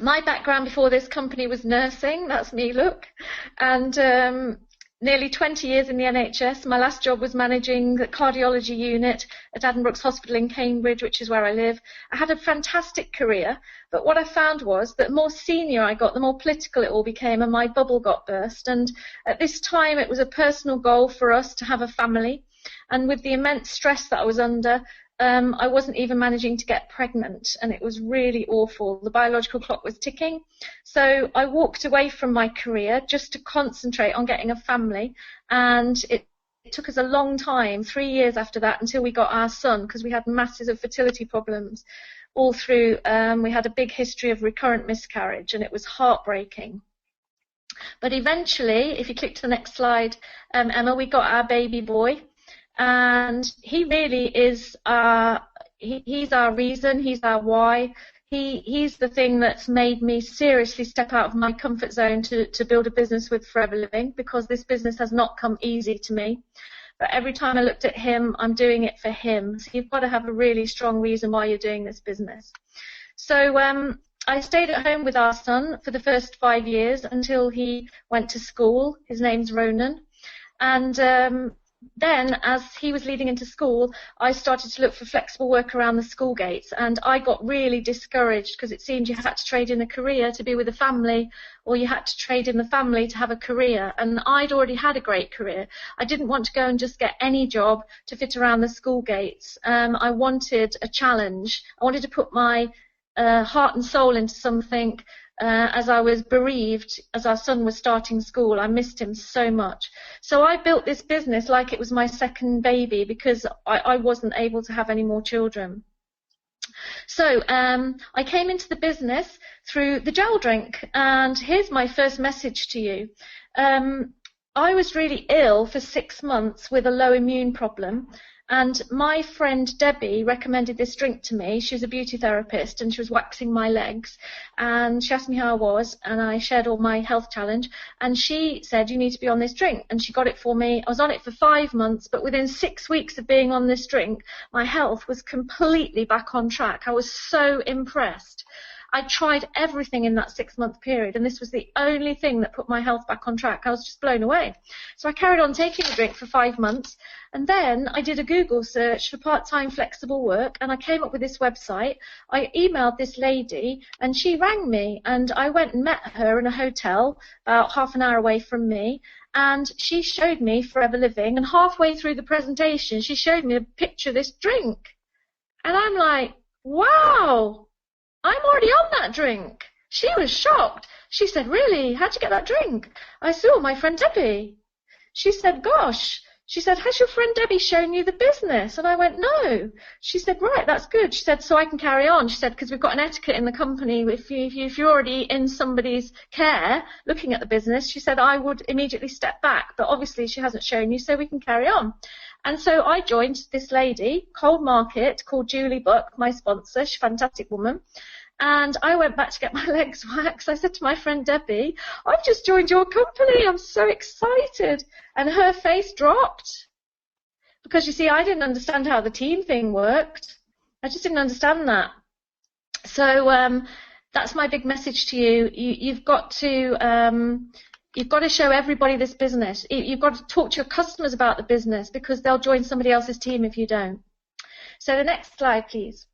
My background before this company was nursing. That's me, look. And nearly 20 years in the NHS. My last job was managing the cardiology unit at Addenbrooke's Hospital in Cambridge, which is where I live. I had a fantastic career, but what I found was that the more senior I got, the more political it all became, and my bubble got burst. And at this time, it was a personal goal for us to have a family. And with the immense stress that I was under, I wasn't even managing to get pregnant, and it was really awful. The biological clock was ticking. So I walked away from my career just to concentrate on getting a family, and it took us a long time, 3 years after that, until we got our son, because we had masses of fertility problems all through. We had a big history of recurrent miscarriage, and it was heartbreaking. But eventually, if you click to the next slide, Emma, we got our baby boy. And he really is, he's our reason, he's our why. He's the thing that's made me seriously step out of my comfort zone to build a business with Forever Living, because this business has not come easy to me. But every time I looked at him, I'm doing it for him. So you've got to have a really strong reason why you're doing this business. So I stayed at home with our son for the first 5 years until he went to school. His name's Ronan. And then, as he was leading into school, I started to look for flexible work around the school gates, and I got really discouraged because it seemed you had to trade in a career to be with a family, or you had to trade in the family to have a career, and I'd already had a great career. I didn't want to go and just get any job to fit around the school gates. I wanted a challenge. I wanted to put my heart and soul into something. As I was bereaved, as our son was starting school, I missed him so much. So I built this business like it was my second baby, because I wasn't able to have any more children. So I came into the business through the gel drink, and here's my first message to you. I was really ill for 6 months with a low immune problem. And my friend Debbie recommended this drink to me. She was a beauty therapist, and she was waxing my legs. And she asked me how I was, and I shared all my health challenge. And she said, you need to be on this drink. And she got it for me. I was on it for 5 months, but within 6 weeks of being on this drink, my health was completely back on track. I was so impressed. I tried everything in that 6-month period, and this was the only thing that put my health back on track. I was just blown away. So I carried on taking the drink for 5 months, and then I did a Google search for part-time flexible work, and I came up with this website. I emailed this lady, and she rang me, and I went and met her in a hotel about half an hour away from me, and she showed me Forever Living, and halfway through the presentation, she showed me a picture of this drink. And I'm like, wow! I'm already on that drink. She was shocked. She said, really? How'd you get that drink? I said, oh, my friend Debbie. She said, gosh. She said, has your friend Debbie shown you the business? And I went, no. She said, right, that's good. She said, so I can carry on. She said, because we've got an etiquette in the company. If you're already in somebody's care looking at the business, she said, I would immediately step back. But obviously she hasn't shown you, so we can carry on. And so I joined this lady, cold market, called Julie Buck, my sponsor. She's a fantastic woman. And I went back to get my legs waxed. I said to my friend Debbie, I've just joined your company. I'm so excited. And her face dropped. Because, you see, I didn't understand how the team thing worked. I just didn't understand that. So that's my big message to you. You've got to show everybody this business. You've got to talk to your customers about the business, because they'll join somebody else's team if you don't. So the next slide, please.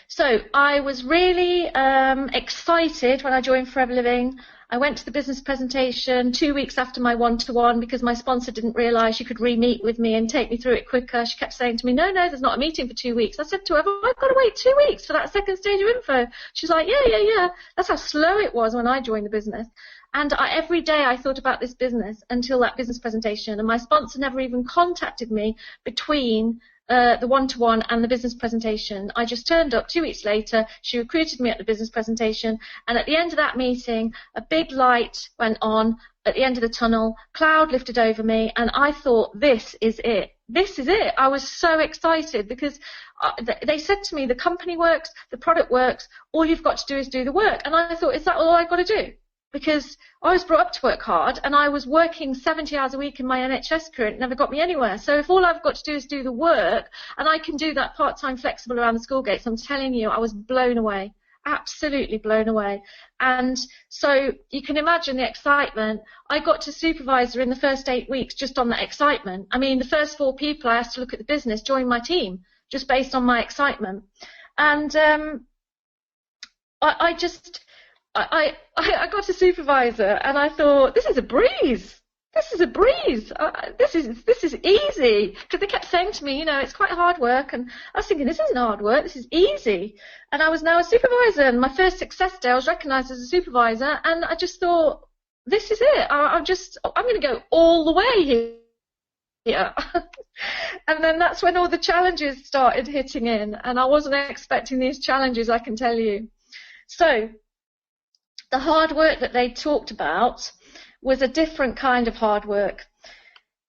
So I was really excited when I joined Forever Living. I went to the business presentation 2 weeks after my one-to-one, because my sponsor didn't realise she could re-meet with me and take me through it quicker. She kept saying to me, no, there's not a meeting for 2 weeks. I said to her, I've got to wait 2 weeks for that second stage of info. She's like, yeah. That's how slow it was when I joined the business. And every day I thought about this business until that business presentation, and my sponsor never even contacted me between the one-to-one and the business presentation. I just turned up 2 weeks later. She recruited me at the business presentation, and at the end of that meeting, a big light went on at the end of the tunnel, cloud lifted over me, and I thought, this is it. This is it. I was so excited, because they said to me, the company works, the product works, all you've got to do is do the work. And I thought, is that all I've got to do? Because I was brought up to work hard, and I was working 70 hours a week in my NHS career. It never got me anywhere. So if all I've got to do is do the work, and I can do that part-time flexible around the school gates, I'm telling you, I was blown away. absolutely blown away. And so you can imagine the excitement. I got to supervisor in the first 8 weeks just on that excitement. I mean, the first 4 people I asked to look at the business joined my team just based on my excitement. And I got to supervisor and I thought, this is a breeze. This is a breeze. This is easy. Because they kept saying to me, you know, it's quite hard work. And I was thinking, this isn't hard work. This is easy. And I was now a supervisor. And my first success day, I was recognised as a supervisor. And I just thought, this is it. I'm going to go all the way here. Yeah. And then that's when all the challenges started hitting in. And I wasn't expecting these challenges, I can tell you. So the hard work that they talked about was a different kind of hard work.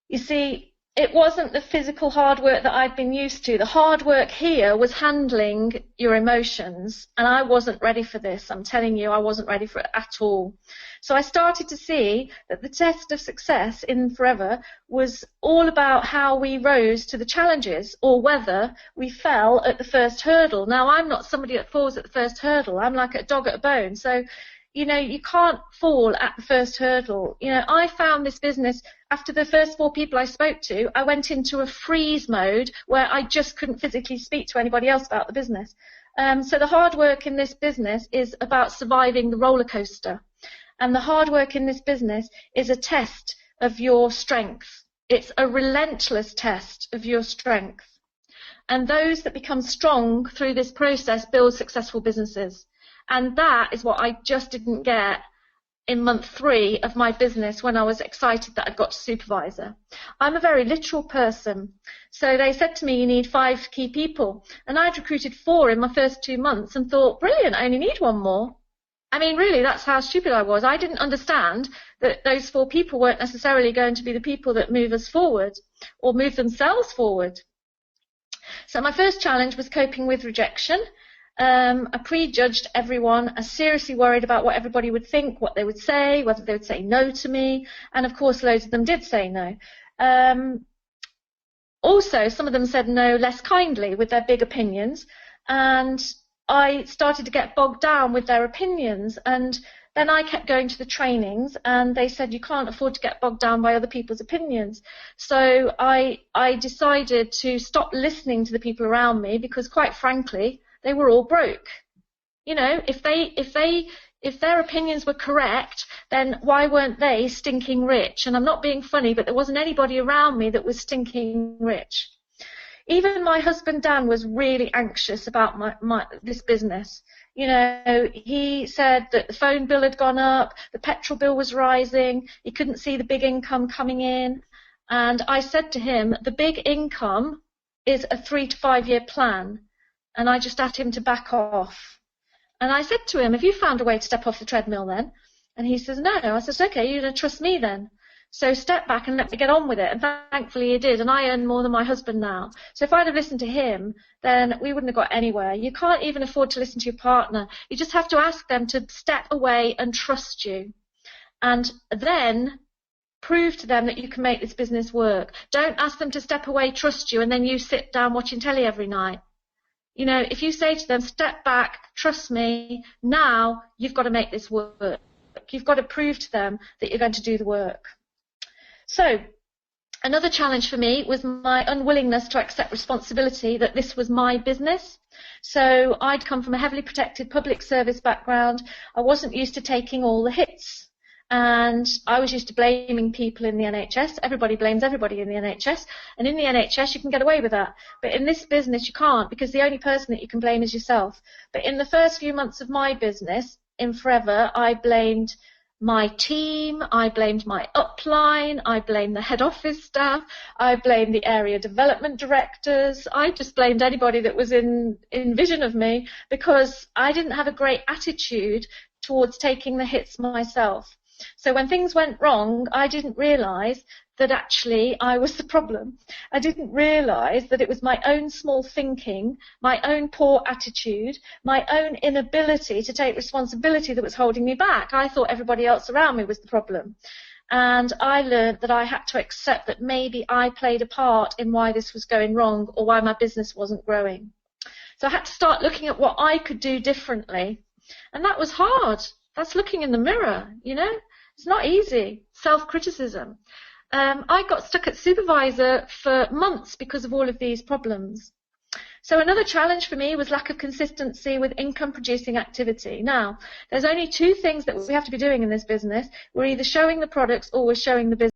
You see, it wasn't the physical hard work that I'd been used to. The hard work here was handling your emotions, and I wasn't ready for this. I'm telling you, I wasn't ready for it at all. So I started to see that the test of success in Forever was all about how we rose to the challenges or whether we fell at the first hurdle. Now, I'm not somebody that falls at the first hurdle. I'm like a dog at a bone. So, you know, you can't fall at the first hurdle. You know, I found this business, after the first 4 people I spoke to, I went into a freeze mode where I just couldn't physically speak to anybody else about the business. So the hard work in this business is about surviving the roller coaster. And the hard work in this business is a test of your strength. It's a relentless test of your strength. And those that become strong through this process build successful businesses. And that is what I just didn't get in month 3 of my business when I was excited that I'd got to supervisor. I'm a very literal person. So they said to me, you need 5 key people. And I'd recruited 4 in my first 2 months and thought, brilliant, I only need 1 more. I mean, really, that's how stupid I was. I didn't understand that those 4 people weren't necessarily going to be the people that move us forward or move themselves forward. So my first challenge was coping with rejection. I prejudged everyone. I seriously worried about what everybody would think, what they would say, whether they would say no to me. And, of course, loads of them did say no. Also, some of them said no less kindly with their big opinions. And I started to get bogged down with their opinions. And then I kept going to the trainings, and they said you can't afford to get bogged down by other people's opinions. So I decided to stop listening to the people around me because, quite frankly, they were all broke. You know, if their opinions were correct, then why weren't they stinking rich? And I'm not being funny, but there wasn't anybody around me that was stinking rich. Even my husband Dan was really anxious about this business. You know, he said that the phone bill had gone up, the petrol bill was rising, he couldn't see the big income coming in. And I said to him, the big income is a 3 to 5 year plan. And I just asked him to back off. And I said to him, have you found a way to step off the treadmill then? And he says, no. I said, okay, you're going to trust me then. So step back and let me get on with it. And thankfully he did. And I earn more than my husband now. So if I'd have listened to him, then we wouldn't have got anywhere. You can't even afford to listen to your partner. You just have to ask them to step away and trust you. And then prove to them that you can make this business work. Don't ask them to step away, trust you, and then you sit down watching telly every night. You know, if you say to them, step back, trust me, now you've got to make this work. You've got to prove to them that you're going to do the work. So another challenge for me was my unwillingness to accept responsibility that this was my business. So I'd come from a heavily protected public service background. I wasn't used to taking all the hits. And I was used to blaming people in the NHS. Everybody blames everybody in the NHS. And in the NHS, you can get away with that. But in this business, you can't, because the only person that you can blame is yourself. But in the first few months of my business, in Forever, I blamed my team, I blamed my upline, I blamed the head office staff, I blamed the area development directors. I just blamed anybody that was in vision of me because I didn't have a great attitude towards taking the hits myself. So when things went wrong, I didn't realise that actually I was the problem. I didn't realise that it was my own small thinking, my own poor attitude, my own inability to take responsibility that was holding me back. I thought everybody else around me was the problem. And I learned that I had to accept that maybe I played a part in why this was going wrong or why my business wasn't growing. So I had to start looking at what I could do differently. And that was hard. That's looking in the mirror, you know. It's not easy. Self-criticism. I got stuck at supervisor for months because of all of these problems. So another challenge for me was lack of consistency with income-producing activity. Now, there's only two things that we have to be doing in this business. We're either showing the products or we're showing the business.